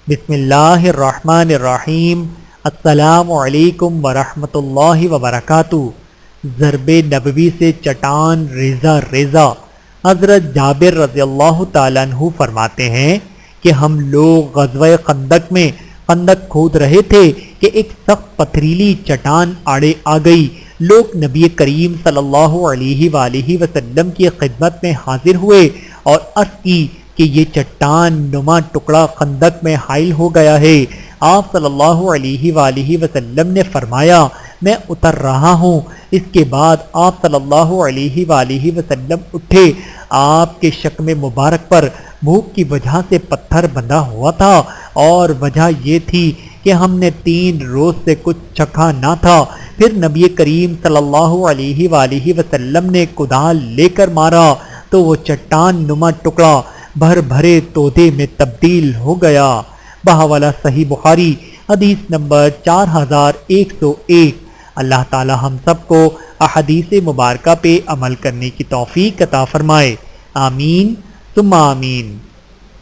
بسم اللہ الرحمن الرحیم۔ السلام علیکم ورحمۃ اللہ وبرکاتہ۔ ضرب نبوی سے چٹان ریزہ ریزہ۔ حضرت جابر رضی اللہ تعالیٰ عنہ فرماتے ہیں کہ ہم لوگ غزوہ خندق میں خندق کھود رہے تھے کہ ایک سخت پتھریلی چٹان آڑے آ گئی۔ لوگ نبی کریم صلی اللہ علیہ وآلہ وسلم کی خدمت میں حاضر ہوئے اور عرض کی کہ یہ چٹان نما ٹکڑا خندق میں حائل ہو گیا ہے۔ آپ صلی اللہ علیہ وآلہ وسلم نے فرمایا میں اتر رہا ہوں۔ اس کے بعد آپ صلی اللہ علیہ وآلہ وسلم اٹھے۔ آپ کے شکم مبارک پر بھوک کی وجہ سے پتھر بندھا ہوا تھا اور وجہ یہ تھی کہ ہم نے 3 روز سے کچھ چکھا نہ تھا۔ پھر نبی کریم صلی اللہ علیہ وآلہ وسلم نے کدال لے کر مارا تو وہ چٹان نما ٹکڑا بھر بھرے تودے میں تبدیل ہو گیا۔ بحوالہ صحیح بخاری حدیث نمبر 4101۔ اللہ تعالی ہم سب کو احادیث مبارکہ پہ عمل کرنے کی توفیق عطا فرمائے۔ آمین ثم آمین۔